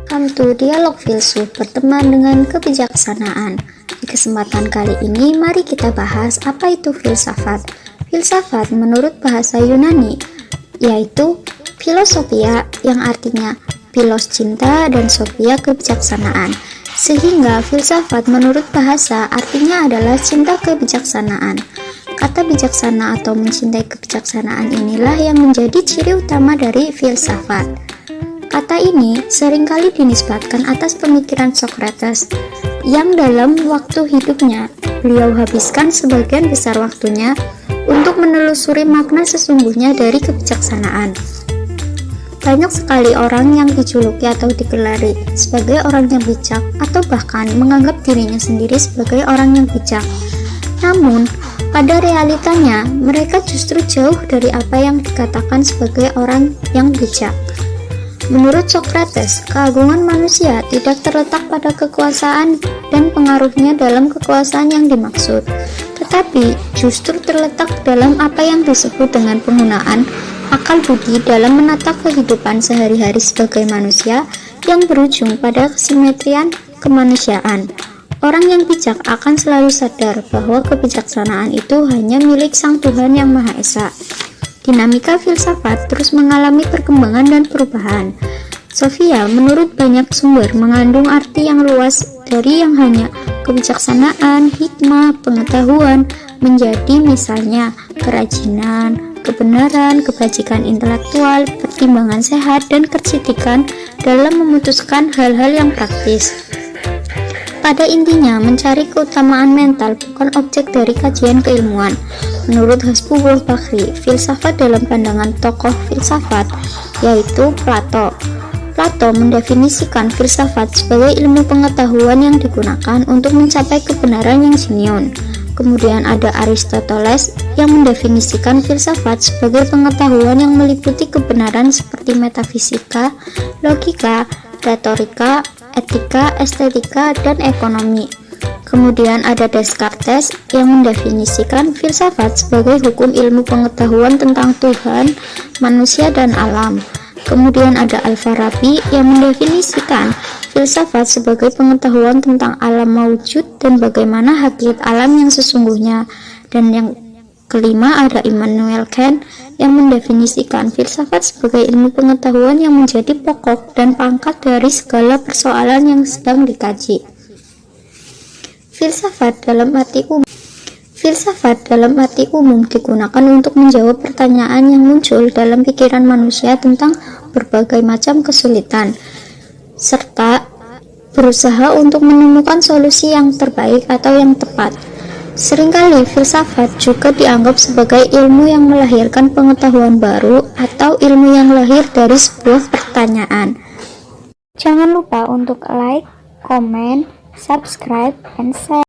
Welcome to Dialog Filsuf, berteman dengan kebijaksanaan. Di kesempatan kali ini, mari kita bahas apa itu filsafat. Filsafat menurut bahasa Yunani, yaitu filosofia yang artinya philos cinta dan sophia kebijaksanaan. Sehingga filsafat menurut bahasa artinya adalah cinta kebijaksanaan. Kata bijaksana atau mencintai kebijaksanaan inilah yang menjadi ciri utama dari filsafat. Kata ini seringkali dinisbatkan atas pemikiran Socrates yang dalam waktu hidupnya beliau habiskan sebagian besar waktunya untuk menelusuri makna sesungguhnya dari kebijaksanaan. Banyak sekali orang yang dijuluki atau digelari sebagai orang yang bijak atau bahkan menganggap dirinya sendiri sebagai orang yang bijak. Namun, pada realitanya mereka justru jauh dari apa yang dikatakan sebagai orang yang bijak. Menurut Socrates, keagungan manusia tidak terletak pada kekuasaan dan pengaruhnya dalam kekuasaan yang dimaksud, tetapi justru terletak dalam apa yang disebut dengan penggunaan akal budi dalam menata kehidupan sehari-hari sebagai manusia yang berujung pada kesimetrian kemanusiaan. Orang yang bijak akan selalu sadar bahwa kebijaksanaan itu hanya milik Sang Tuhan Yang Maha Esa. Dinamika filsafat terus mengalami perkembangan dan perubahan. Sophia menurut banyak sumber mengandung arti yang luas dari yang hanya kebijaksanaan, hikmah, pengetahuan menjadi misalnya kerajinan, kebenaran, kebajikan intelektual, pertimbangan sehat, dan kecerdikan dalam memutuskan hal-hal yang praktis. Pada intinya, mencari keutamaan mental bukan objek dari kajian keilmuan. Menurut Hasbullah Bakri, filsafat dalam pandangan tokoh filsafat, yaitu Plato. Plato mendefinisikan filsafat sebagai ilmu pengetahuan yang digunakan untuk mencapai kebenaran yang jenius. Kemudian ada Aristoteles yang mendefinisikan filsafat sebagai pengetahuan yang meliputi kebenaran seperti metafisika, logika, retorika, etika, estetika, dan ekonomi. Kemudian ada Descartes yang mendefinisikan filsafat sebagai hukum ilmu pengetahuan tentang Tuhan, manusia, dan alam. Kemudian ada Al-Farabi yang mendefinisikan filsafat sebagai pengetahuan tentang alam maujud dan bagaimana hakikat alam yang sesungguhnya. Dan yang kelima ada Immanuel Kant yang mendefinisikan filsafat sebagai ilmu pengetahuan yang menjadi pokok dan pangkat dari segala persoalan yang sedang dikaji. Filsafat dalam arti umum digunakan untuk menjawab pertanyaan yang muncul dalam pikiran manusia tentang berbagai macam kesulitan, serta berusaha untuk menemukan solusi yang terbaik atau yang tepat. Seringkali filsafat juga dianggap sebagai ilmu yang melahirkan pengetahuan baru atau ilmu yang lahir dari sebuah pertanyaan. Jangan lupa untuk like, comment, subscribe, and share.